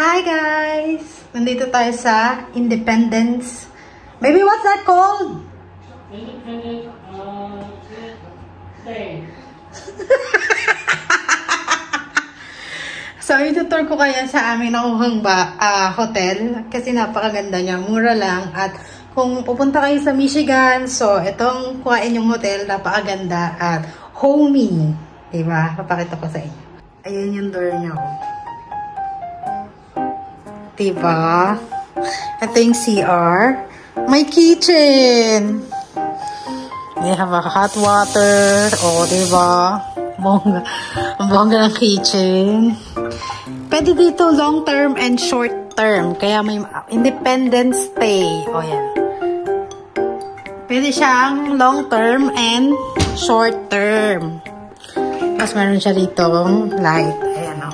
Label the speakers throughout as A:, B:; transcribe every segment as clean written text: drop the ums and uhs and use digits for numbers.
A: Hi guys! Nandito tayo sa Independence. Baby, what's that called?
B: Independence Day.
A: So, itutur ko kaya sa amin nakuhang hotel. Kasi napakaganda niya. Mura lang. At kung pupunta kayo sa Michigan, so itong kuhain yung hotel, napakaganda at homey. Diba? Papakita ko sa inyo. Ayan yung door niya. Diba? Ito yung CR. May kitchen. They have a hot water. O, diba? Bongga. Ang bongga ng kitchen. Pwede dito long term and short term. Kaya may independent stay. O, yan. Pwede siyang long term and short term. Tapos meron siya dito light. Ayan o.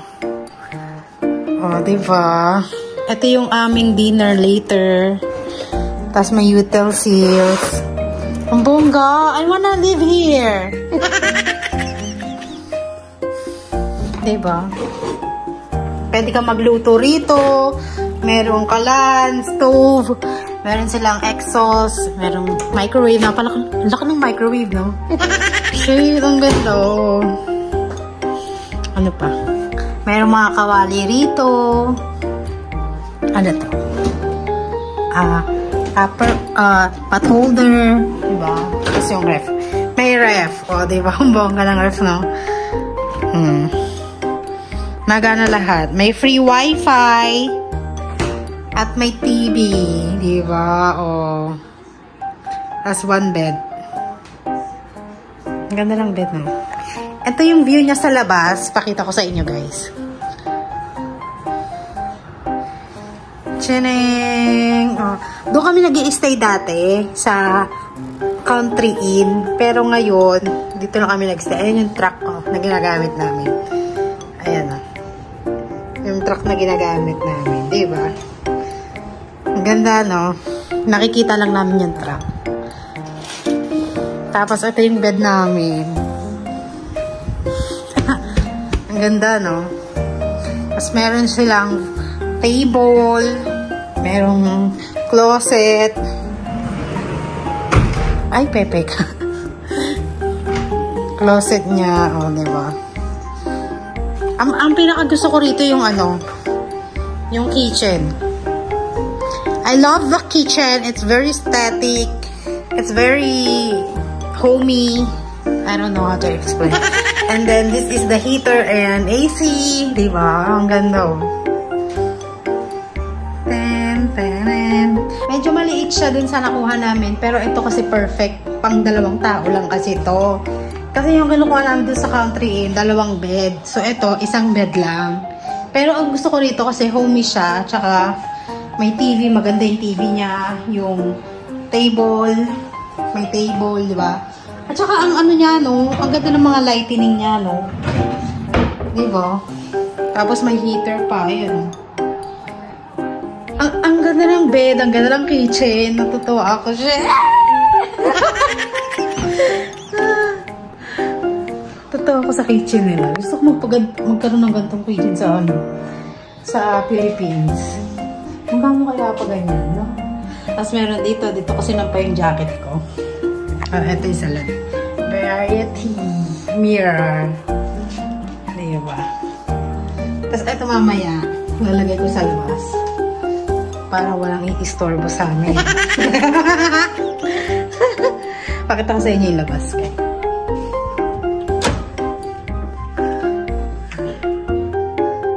A: O, diba? Ito yung aming dinner later. Tapos may utensils. Ang bongga! I wanna live here! Diba? Pwede ka magluto rito. Merong kalan, stove. Meron silang exhaust. Merong microwave. Ang laki ng microwave, no? Shit, ang ganda. Ano pa? Merong mga kawali rito. Ano to? Pot holder. Diba? Tapos yung ref. May ref. O, diba? Ang bongga ng ref, no? Nagana lahat. May free wifi. At may TV. Diba? O. As one bed. Ang ganda ng bed, no? Ito yung view niya sa labas. Pakita ko sa inyo, guys. Chineng! Oh. Doon kami nag-i-stay dati sa Country Inn. Pero ngayon, dito na kami nag-stay. Ayan yung truck na ginagamit namin. Ayan o. Yung truck na ginagamit namin. Diba? Ang ganda, no? Nakikita lang namin yung truck. Tapos, ito yung bed namin. Ang ganda, no? Tapos, meron silang table. Merong closet. Ay, pepe ka. Closet niya. O, diba? Ang pinakagusto ko rito yung ano, yung kitchen. I love the kitchen. It's very static. It's very homey. I don't know how to explain. And then, this is the heater and AC. Diba? Ang ganda, oh. Medyo maliit siya dun sa nakuha namin. Pero ito kasi perfect. Pang 2 tao lang kasi ito. Kasi yung kinukuha namin dun sa Country Inn, 2 bed. So ito, 1 bed lang. Pero ang gusto ko rito kasi homey siya. Tsaka may TV. Maganda yung TV niya. Yung table. May table, di ba? At saka ang ano niya, no? Ang ganda ng mga lightning niya, no? Di ba? Tapos may heater pa. Ayan, ang ganda ng bed, ang ganda ng kitchen. Natutuwa ako siya. Natutuwa ako sa kitchen nila. Gusto ko magkaroon ng gantong kitchen sa sa Philippines. Hanggang mo kaya pa ganyan, no? Tapos meron dito kasi nampa yung jacket ko. Ito yung salad. Variety mirror. Diba? Tapos ito mamaya, lalagay ko sa labas. Para walang i-istorbo sa amin. Pakita ko sa inyo yung labas. Okay?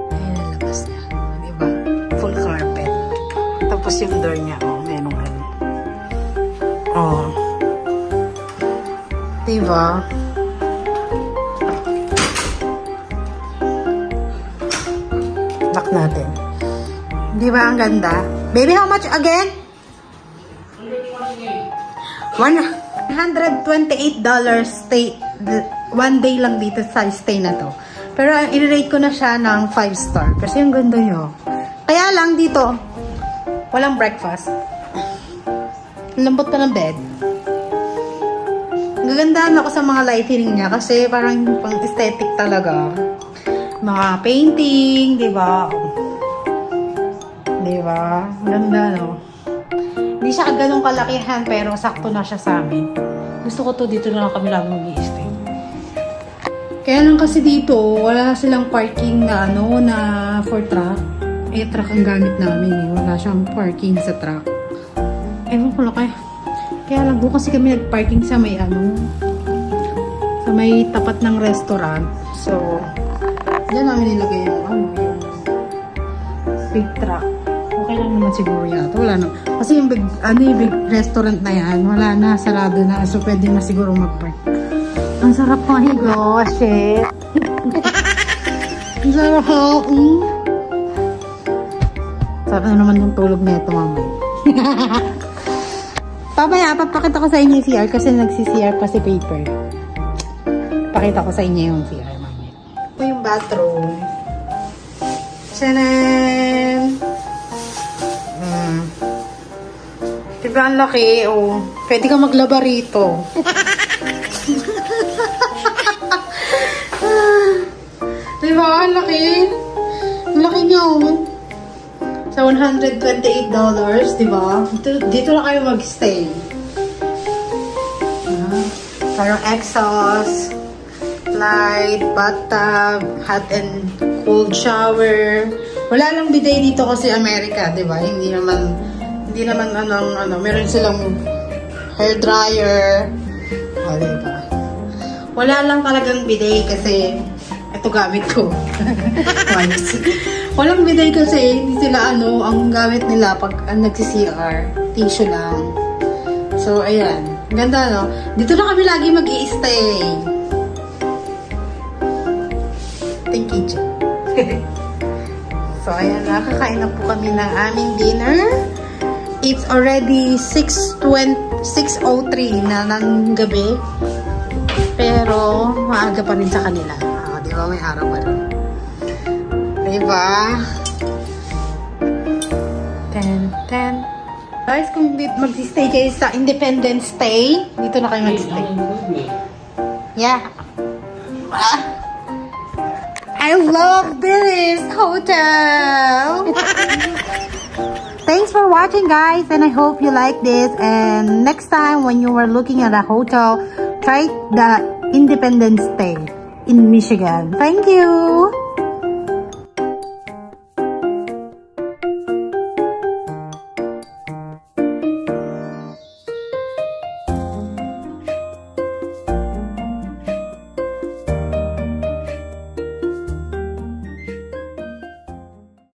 A: Ayan ang labas niya. Diba? Full carpet. Tapos yung door niya. Oh, meron ano. Oh. Diba? Lock natin. Diba ang ganda? Baby, how much again? $128 stay. 1 day lang dito sa stay na to. Pero i-rate ko na siya ng 5 star. Kasi ang ganda nyo. Kaya lang dito, walang breakfast. Lambot na ng bed. Gagandaan ako sa mga lighting niya. Kasi parang pang aesthetic talaga. Mga painting, diba? Diba? Ganda, no? Hindi siya ganun kalakihan, pero sakto na siya sa amin. Gusto ko to, dito na lang kami lang mag-i-stay. Kaya lang kasi dito, wala silang parking na ano, na for truck. Eh, truck ang gamit namin eh. Wala siyang parking sa truck. Ewan ko lang kaya lang doon kasi kami nag-parking sa may ano, sa may tapat ng restaurant. So, diyan namin nilagay yung ano, yung big truck. Okay lang naman siguro yata. Wala na. Kasi yung big, yung big restaurant na yan, wala na, sarado na. So, pwede na siguro mag-park. Ang sarap mahigo. Shit. Ang sarap. Sarap na naman yung tulog nito, mamay. Pabaya, papakita ko sa inyo yung CR kasi nagsi-CR pa si Paper. Pakita ko sa inyo yung CR, mamay. Ito yung bathroom. Tanan! Diba ang laki? Oh. Pwede ka maglaba rito. Diba? Ang laki. Ang laki niya, oh. Sa $128, diba? Dito na kayo mag-stay. Parang exhaust, light, bathtub, hot and cold shower. Wala lang bidet dito kasi Amerika, diba? Hindi naman ano, meron silang hair dryer. O, diba? Wala lang talagang bidet kasi ito gamit ko. Walang bidet kasi hindi sila ang gamit nila pag nagsi-CR, tissue lang. So, ayan. Ganda, no? Dito na kami lagi mag-i-stay. Thank you, Jim. So, ayan na. Kakain na po kami ng aming dinner. It's already 6:03 na ng gabi. Pero, maaga pa rin sa kanila. Di ba? May araw pa rin. Diba? 10. Guys, kung mag-stay kayo sa Independence Stay, dito na kayo mag-stay. Yeah. I love this hotel. Thanks for watching, guys, and I hope you like this. And next time when you are looking at a hotel, try the Independence Stay in Michigan. Thank you.